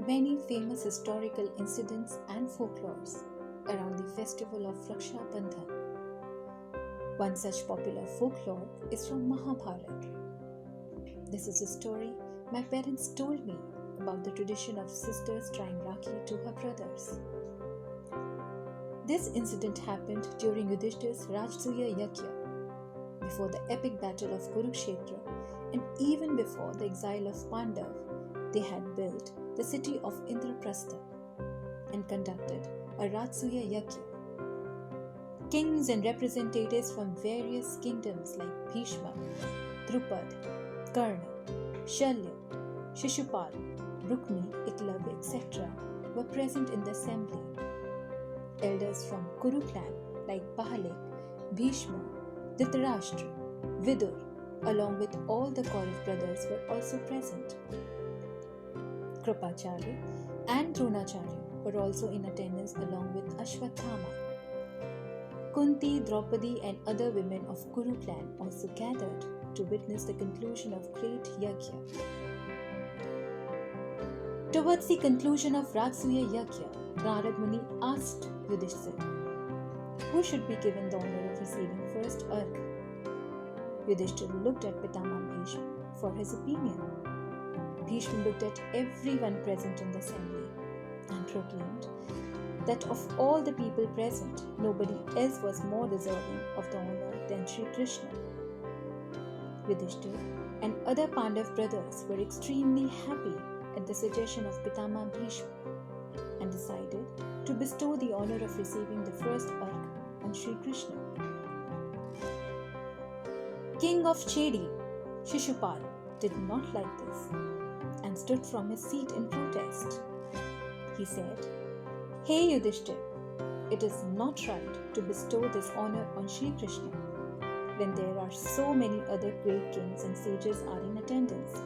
many famous historical incidents and folklores around the festival of Raksha Bandhan. One such popular folklore is from Mahabharata. This is a story my parents told me about the tradition of sisters tying Rakhi to her brothers. This incident happened during Yudhishthir's Rajsuya Yagya, before the epic battle of Kurukshetra, and even before the exile of Pandav. They had built the city of Indraprastha and conducted a Rajsuya Yagya. Kings and representatives from various kingdoms like Bhishma, Draupadi, Karna, Shalya, Shishupal, Rukmi, Eklavya, etc. were present in the assembly. Elders from Kuru clan like Pahalik, Bhishma, Dhritarashtra, Vidur, along with all the Kaurav brothers were also present. Kripacharya and Dronacharya were also in attendance along with Ashwatthama. Kunti, Draupadi and other women of Kuru clan also gathered to witness the conclusion of great Yagya. Towards the conclusion of Rajsuya Yagya, Narad Muni asked Yudhishthir, who should be given the honor of receiving first Argh? Yudhishthir looked at Pitama Bhishma for his opinion. Bhishma looked at everyone present in the assembly and proclaimed that of all the people present, nobody else was more deserving of the honor than Shrikrishna. Yudhishthir and other Pandav brothers were extremely happy at the suggestion of Pitama Bhishma and decided to bestow the honor of receiving the first Argh on Shrikrishna. King of Chedi, Shishupal, did not like this and stood from his seat in protest. He said, "Hey Yudhishthir, it is not right to bestow this honor on Shrikrishna when there are so many other great kings and sages are in attendance.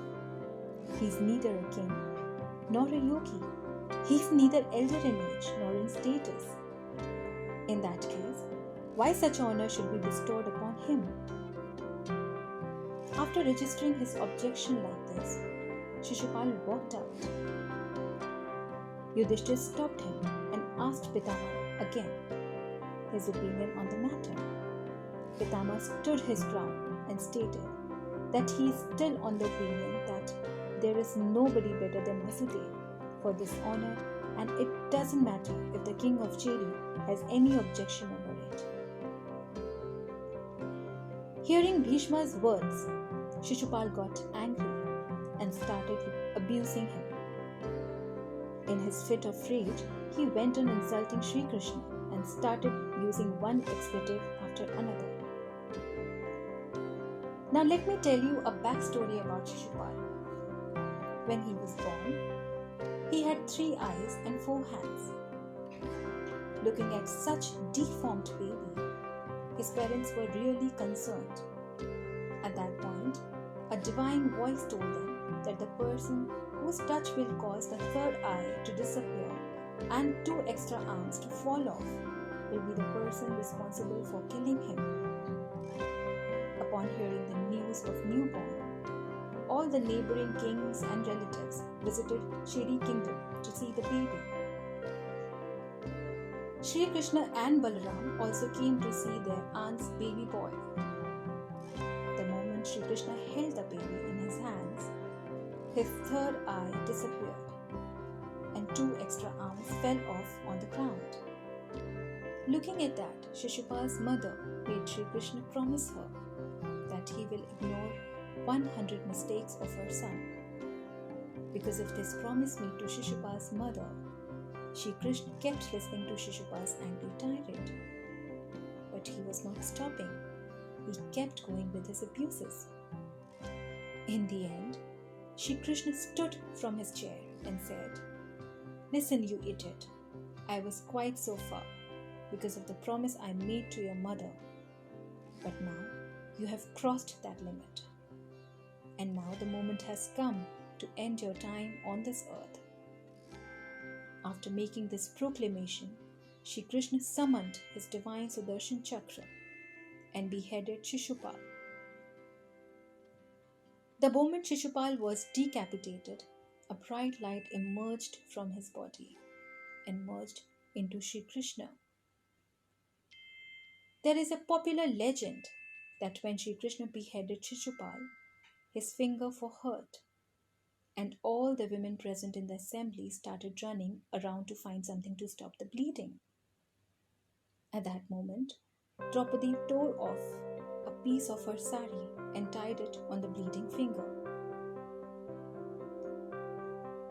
He is neither a king nor a yogi. He is neither elder in age nor in status. In that case, why such honor should be bestowed upon him?" After registering his objection like this, Shishupal walked out. Yudhishthir stopped him and asked Pitama again his opinion on the matter. Pitama stood his ground and stated that he is still on the opinion that there is nobody better than Vasudev for this honor, and it doesn't matter if the king of Chedi has any objection over it. Hearing Bhishma's words, Shishupal got angry and started abusing him. In his fit of rage, he went on insulting Shrikrishna and started using one expletive after another. Now let me tell you a backstory about Shishupal. When he was born, he had 3 eyes and 4 hands. Looking at such deformed baby, his parents were really concerned. At that point, a divine voice told them that the person whose touch will cause the 3rd eye to disappear and 2 extra arms to fall off will be the person responsible for killing him. Upon hearing the news of newborn, all the neighboring kings and relatives visited Chedi kingdom to see the baby. Shrikrishna and Balaram also came to see their aunt's baby boy. The moment Shrikrishna held the baby in his hands, his 3rd eye disappeared and 2 extra arms fell off on the ground. Looking at that, Shishupal's mother made Shrikrishna promise her that he will ignore 100 mistakes of her son. Because of this promise made to Shishupal's mother, Shrikrishna kept listening to Shishupal's angry tirade. But he was not stopping. He kept going with his abuses. In the end, Shrikrishna stood from his chair and said, "Listen, you idiot. I was quite so far because of the promise I made to your mother. But now you have crossed that limit. And now the moment has come to end your time on this earth." After making this proclamation, Shrikrishna summoned his divine Sudarshan Chakra and beheaded Shishupal. The moment Shishupal was decapitated, a bright light emerged from his body and merged into Shrikrishna. There is a popular legend that when Shrikrishna beheaded Shishupal, his finger for hurt, and all the women present in the assembly started running around to find something to stop the bleeding. At that moment, Draupadi tore off a piece of her saree and tied it on the bleeding finger.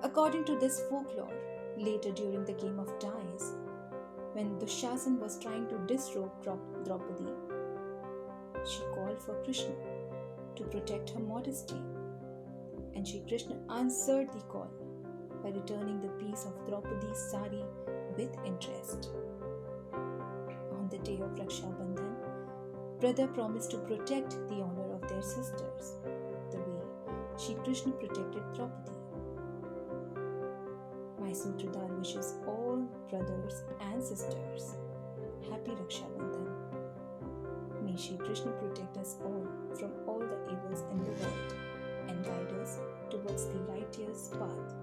According to this folklore, later during the game of dice, when Dussasana was trying to disrobe Draupadi, she called for Krishna to protect her modesty, and Shrikrishna answered the call by returning the piece of Draupadi's saree with interest. On the day of Raksha Bandhan, brother promised to protect the honor of their sisters, the way Shrikrishna protected Draupadi. My Sutradhar wishes all brothers and sisters happy Raksha Bandhan. May Shri Krishna protect us all from all the evils in the world and guide us towards the righteous path.